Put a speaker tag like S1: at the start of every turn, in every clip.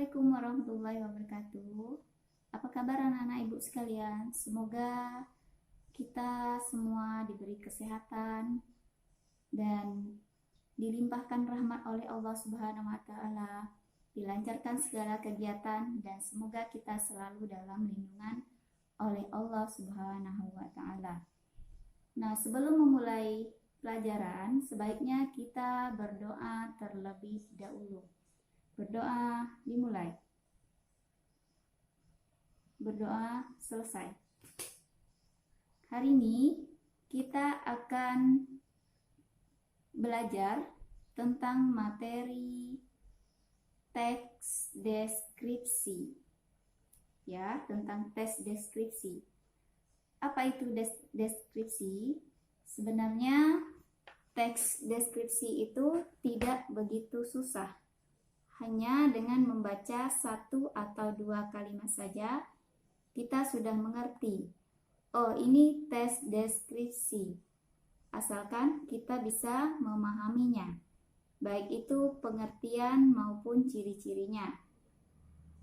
S1: Assalamualaikum warahmatullahi wabarakatuh. Apa kabar anak-anak ibu sekalian? Semoga kita semua diberi kesehatan dan dilimpahkan rahmat oleh Allah Subhanahu wa taala, dilancarkan segala kegiatan dan semoga kita selalu dalam lindungan oleh Allah Subhanahu wa taala. Nah, sebelum memulai pelajaran, sebaiknya kita berdoa terlebih dahulu. Berdoa dimulai. Berdoa selesai. Hari ini kita akan belajar tentang materi teks deskripsi. Ya, tentang teks deskripsi. Apa itu deskripsi? Sebenarnya teks deskripsi itu tidak begitu susah. Hanya dengan membaca satu atau dua kalimat saja, kita sudah mengerti. Oh, ini teks deskripsi. Asalkan kita bisa memahaminya, baik itu pengertian maupun ciri-cirinya.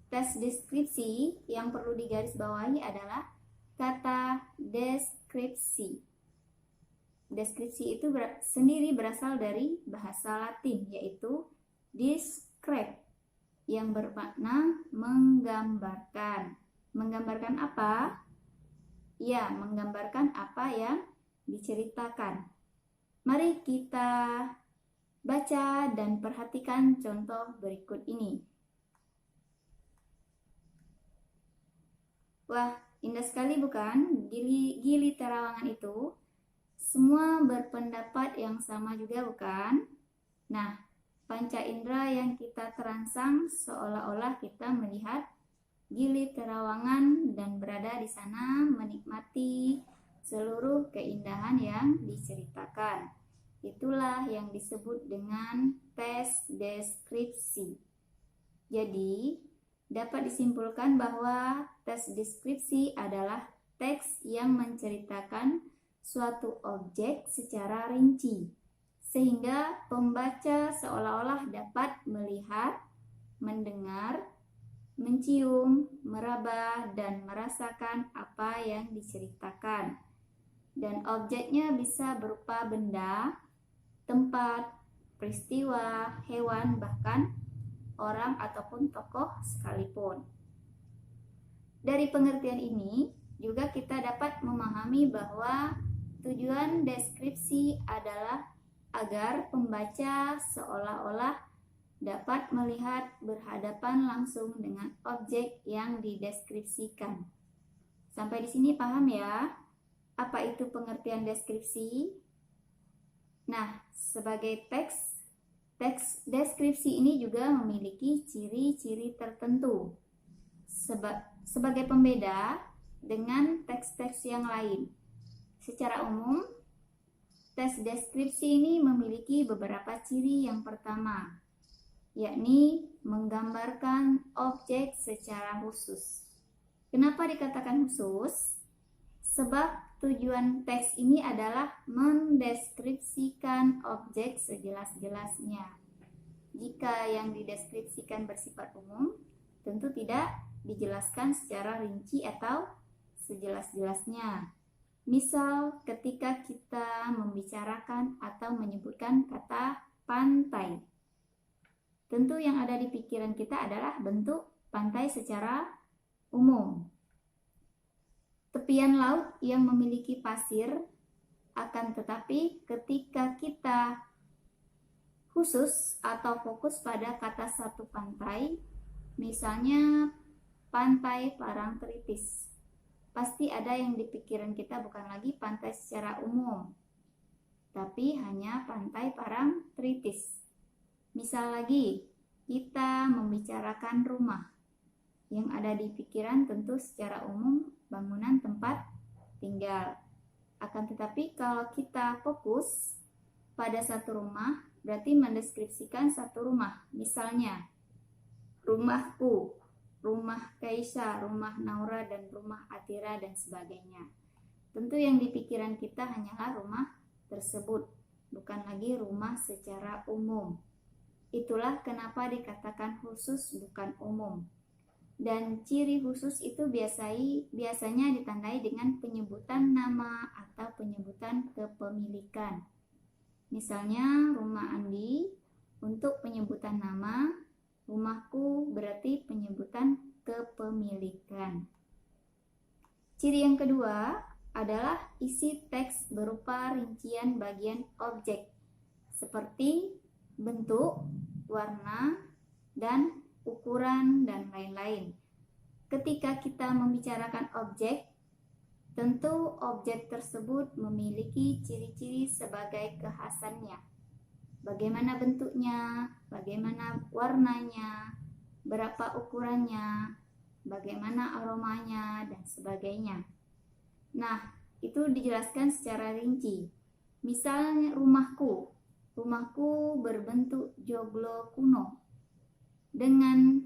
S1: Teks deskripsi yang perlu digarisbawahi adalah kata deskripsi. Deskripsi itu sendiri berasal dari bahasa Latin, yaitu describe, yang bermakna menggambarkan. Menggambarkan apa? Ya, menggambarkan apa yang diceritakan. Mari kita baca dan perhatikan contoh berikut ini. Wah, indah sekali bukan? Gili Terawangan itu semua berpendapat yang sama juga bukan? Nah, panca indera yang kita terangsang seolah-olah kita melihat Gili Terawangan dan berada di sana menikmati seluruh keindahan yang diceritakan. Itulah yang disebut dengan teks deskripsi. Jadi, dapat disimpulkan bahwa teks deskripsi adalah teks yang menceritakan suatu objek secara rinci, sehingga pembaca seolah-olah dapat melihat, mendengar, mencium, meraba, dan merasakan apa yang diceritakan. Dan objeknya bisa berupa benda, tempat, peristiwa, hewan, bahkan orang ataupun tokoh sekalipun. Dari pengertian ini juga kita dapat memahami bahwa tujuan deskripsi adalah agar pembaca seolah-olah dapat melihat berhadapan langsung dengan objek yang dideskripsikan. Sampai di sini paham ya? Apa itu pengertian deskripsi? Nah, sebagai teks deskripsi ini juga memiliki ciri-ciri tertentu sebagai pembeda dengan teks-teks yang lain. Secara umum, teks deskripsi ini memiliki beberapa ciri. Yang pertama, yakni menggambarkan objek secara khusus. Kenapa dikatakan khusus? Sebab tujuan teks ini adalah mendeskripsikan objek sejelas-jelasnya. Jika yang dideskripsikan bersifat umum, tentu tidak dijelaskan secara rinci atau sejelas-jelasnya. Misal ketika kita membicarakan atau menyebutkan kata pantai, tentu yang ada di pikiran kita adalah bentuk pantai secara umum. Tepian laut yang memiliki pasir, akan tetapi ketika kita khusus atau fokus pada kata satu pantai, misalnya pantai Parangtritis, pasti ada yang di pikiran kita bukan lagi pantai secara umum, tapi hanya pantai Parangtritis. Misal lagi, kita membicarakan rumah, yang ada di pikiran tentu secara umum bangunan tempat tinggal. Akan tetapi kalau kita fokus pada satu rumah, berarti mendeskripsikan satu rumah. Misalnya, rumahku, rumah Kaisa, rumah Naura, dan rumah Atira, dan sebagainya. Tentu yang di pikiran kita hanyalah rumah tersebut, bukan lagi rumah secara umum. Itulah kenapa dikatakan khusus bukan umum. Dan ciri khusus itu biasanya ditandai dengan penyebutan nama atau penyebutan kepemilikan. Misalnya rumah Andi, untuk penyebutan nama, rumahku berarti penyebutan kepemilikan. Ciri yang kedua adalah isi teks berupa rincian bagian objek seperti bentuk, warna, dan ukuran, dan lain-lain. Ketika kita membicarakan objek, tentu objek tersebut memiliki ciri-ciri sebagai kekhasannya. Bagaimana bentuknya, bagaimana warnanya, berapa ukurannya, bagaimana aromanya, dan sebagainya. Nah, itu dijelaskan secara rinci. Misalnya rumahku berbentuk joglo kuno dengan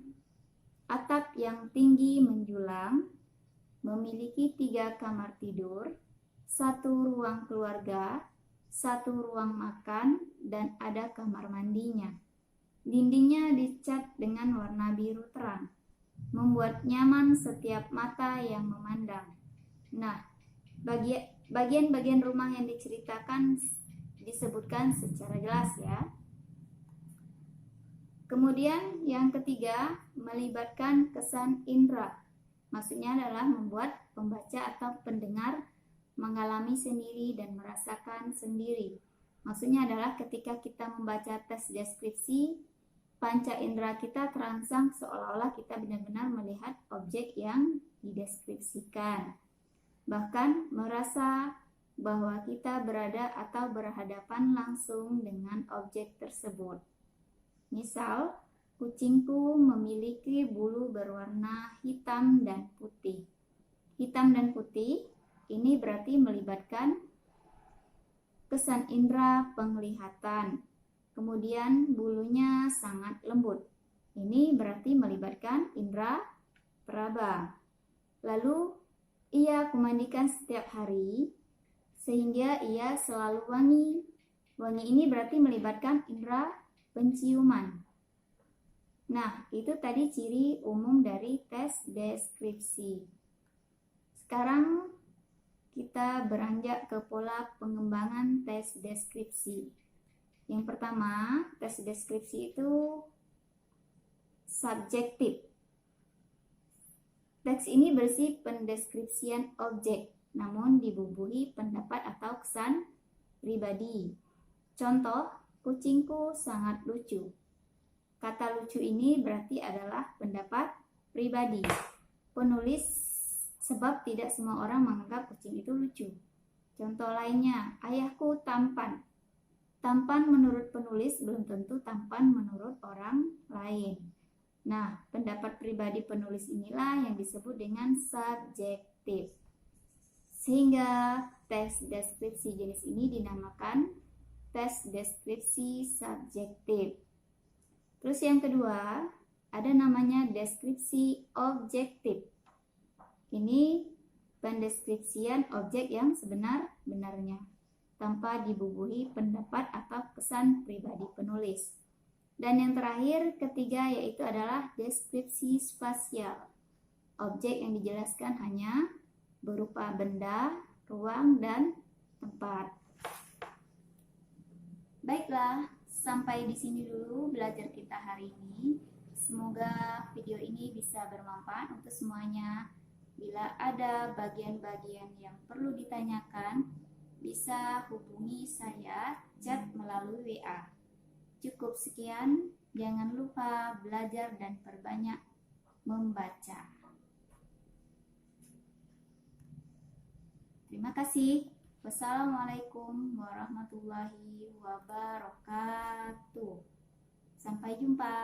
S1: atap yang tinggi menjulang, memiliki 3 kamar tidur, 1 ruang keluarga, 1 ruang makan, dan ada kamar mandinya. Dindingnya dicat dengan warna biru terang, membuat nyaman setiap mata yang memandang. Nah, bagian-bagian rumah yang diceritakan disebutkan secara jelas ya. Kemudian yang ketiga, melibatkan kesan indera. Maksudnya adalah membuat pembaca atau pendengar mengalami sendiri dan merasakan sendiri. Maksudnya adalah ketika kita membaca teks deskripsi, panca indera kita terangsang seolah-olah kita benar-benar melihat objek yang dideskripsikan. Bahkan merasa bahwa kita berada atau berhadapan langsung dengan objek tersebut. Misal, kucingku memiliki bulu berwarna hitam dan putih. Hitam dan putih ini berarti melibatkan kesan indera penglihatan. Kemudian bulunya sangat lembut. Ini berarti melibatkan indera peraba. Lalu ia kumandikan setiap hari sehingga ia selalu wangi. Wangi ini berarti melibatkan indera penciuman. Nah, itu tadi ciri umum dari tes deskripsi. Sekarang kita beranjak ke pola pengembangan tes deskripsi. Yang pertama, tes deskripsi itu subjektif. Teks ini berisi pendeskripsian objek, namun dibubuhi pendapat atau kesan pribadi. Contoh, kucingku sangat lucu. Kata lucu ini berarti adalah pendapat pribadi penulis, sebab tidak semua orang menganggap kucing itu lucu. Contoh lainnya, ayahku tampan. Tampan menurut penulis belum tentu tampan menurut orang lain. Nah, pendapat pribadi penulis inilah yang disebut dengan subjektif. Sehingga tes deskripsi jenis ini dinamakan tes deskripsi subjektif. Terus yang kedua, ada namanya deskripsi objektif. Ini pendeskripsian objek yang sebenar-benarnya, tanpa dibubuhi pendapat atau kesan pribadi penulis. Dan yang terakhir, ketiga, yaitu adalah deskripsi spasial. Objek yang dijelaskan hanya berupa benda, ruang, dan tempat. Baiklah, sampai di sini dulu belajar kita hari ini. Semoga video ini bisa bermanfaat untuk semuanya. Bila ada bagian-bagian yang perlu ditanyakan, bisa hubungi saya chat melalui WA. Cukup sekian, jangan lupa belajar dan perbanyak membaca. Terima kasih. Wassalamualaikum warahmatullahi wabarakatuh. Sampai jumpa.